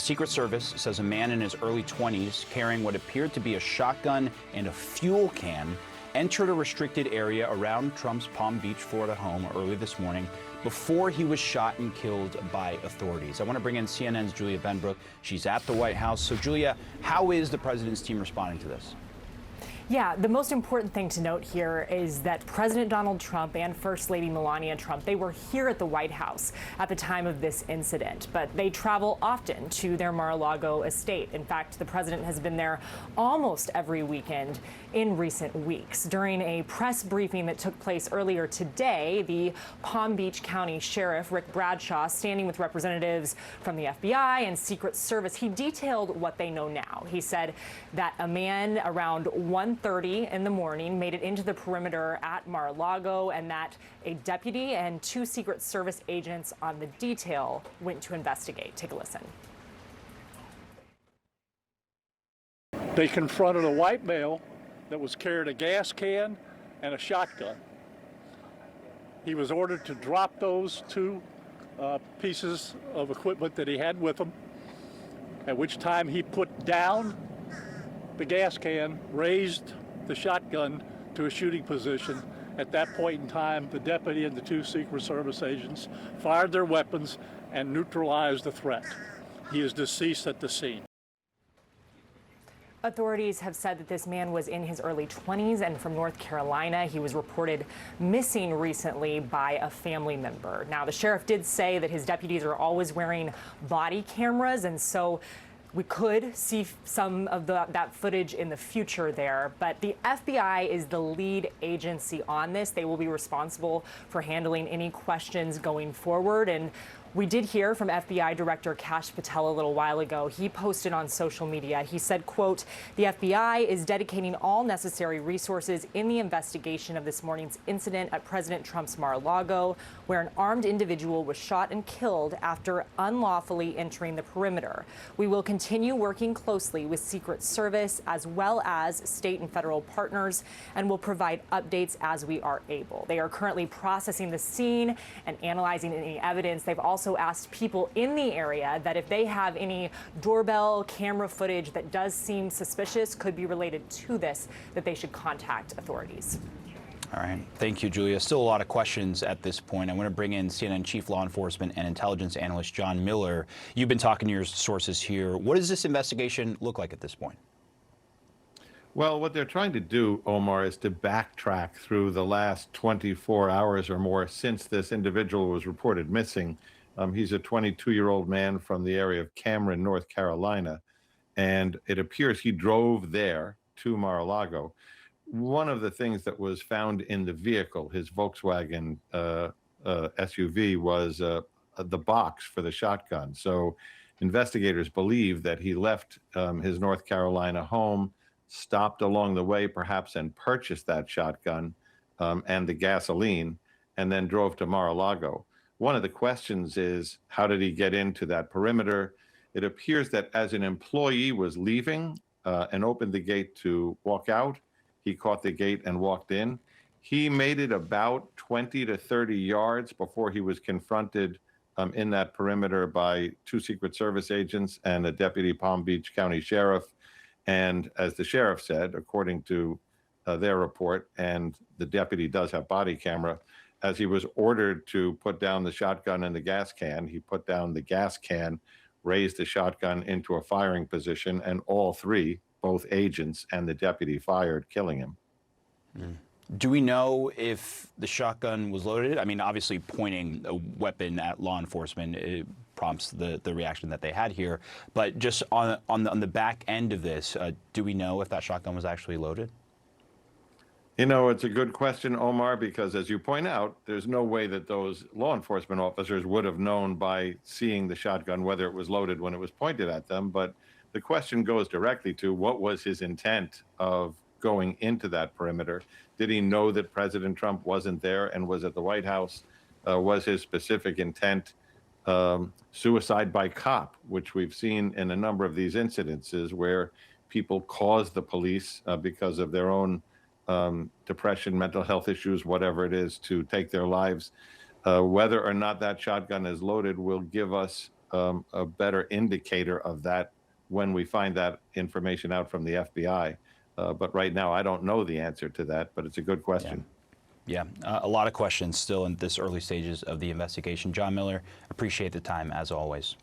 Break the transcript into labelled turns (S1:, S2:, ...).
S1: Secret Service says a man in his early 20s carrying what appeared to be a shotgun and a fuel can entered a restricted area around Trump's Palm Beach, Florida home early this morning before he was shot and killed by authorities. I want to bring in CNN's Julia Benbrook. She's at the White House. So, Julia, how is the president's team responding to this?
S2: Yeah, the most important thing to note here is that President Donald Trump and First Lady Melania Trump, they were here at the White House at the time of this incident, but they travel often to their Mar-a-Lago estate. In fact, the president has been there almost every weekend in recent weeks. During a press briefing that took place earlier today, the Palm Beach County Sheriff, Rick Bradshaw, standing with representatives from the FBI and Secret Service, he detailed what they know now. He said that a man around 1:30 in the morning made it into the perimeter at Mar-a-Lago, and that a deputy and 2 Secret Service agents on the detail went to investigate. Take a listen.
S3: They confronted a white male that was carrying a gas can and a shotgun. He was ordered to drop those 2 pieces of equipment that he had with him, at which time he put down the gas can, raised the shotgun to a shooting position. At that point in time, the deputy and the 2 Secret Service agents fired their weapons and neutralized the threat. He is deceased at the scene.
S2: Authorities have said that this man was in his early 20s and from North Carolina. He was reported missing recently by a family member. Now, the sheriff did say that his deputies are always wearing body cameras, and so we could see some of that footage in the future there, but the FBI is the lead agency on this. They will be responsible for handling any questions going forward. And we did hear from FBI Director Kash Patel a little while ago. He posted on social media. He said, quote, "The FBI is dedicating all necessary resources in the investigation of this morning's incident at President Trump's Mar-a-Lago, where an armed individual was shot and killed after unlawfully entering the perimeter. We will continue working closely with Secret Service as well as state and federal partners, and will provide updates as we are able." They are currently processing the scene and analyzing any evidence. They've also asked people in the area that if they have any doorbell camera footage that does seem suspicious, could be related to this, that they should contact authorities.
S1: All right. Thank you, Julia. Still a lot of questions at this point. I want to bring in CNN Chief Law Enforcement and Intelligence Analyst John Miller. You've been talking to your sources here. What does this investigation look like at this point?
S4: Well, what they're trying to do, Omar, is to backtrack through the last 24 hours or more since this individual was reported missing. He's a 22-year-old man from the area of Cameron, North Carolina, and it appears he drove there to Mar-a-Lago. One of the things that was found in the vehicle, his Volkswagen SUV, was the box for the shotgun. So investigators believe that he left his North Carolina home, stopped along the way perhaps, and purchased that shotgun and the gasoline, and then drove to Mar-a-Lago. One of the questions is, how did he get into that perimeter? It appears that as an employee was leaving and opened the gate to walk out, he caught the gate and walked in. He made it about 20 to 30 yards before he was confronted in that perimeter by 2 Secret Service agents and a deputy Palm Beach County Sheriff. And as the sheriff said, according to their report, and the deputy does have body camera, as he was ordered to put down the shotgun and the gas can, he put down the gas can, raised the shotgun into a firing position, and all 3, both agents and the deputy, fired, killing him.
S1: Do we know if the shotgun was loaded? I mean, obviously pointing a weapon at law enforcement, it prompts the reaction that they had here. But just on the back end of this, do we know if that shotgun was actually loaded?
S4: You know, it's a good question, Omar, because as you point out, there's no way that those law enforcement officers would have known by seeing the shotgun whether it was loaded when it was pointed at them. But the question goes directly to, what was his intent of going into that perimeter? Did he know that President Trump wasn't there and was at the White House? Was his specific intent suicide by cop, which we've seen in a number of these incidences where people cause the police because of their own depression, mental health issues, whatever it is, to take their lives. Whether or not that shotgun is loaded will give us a better indicator of that when we find that information out from the FBI. But right now, I don't know the answer to that, but it's a good question.
S1: Yeah, a lot of questions still in this early stages of the investigation. John Miller, appreciate the time as always.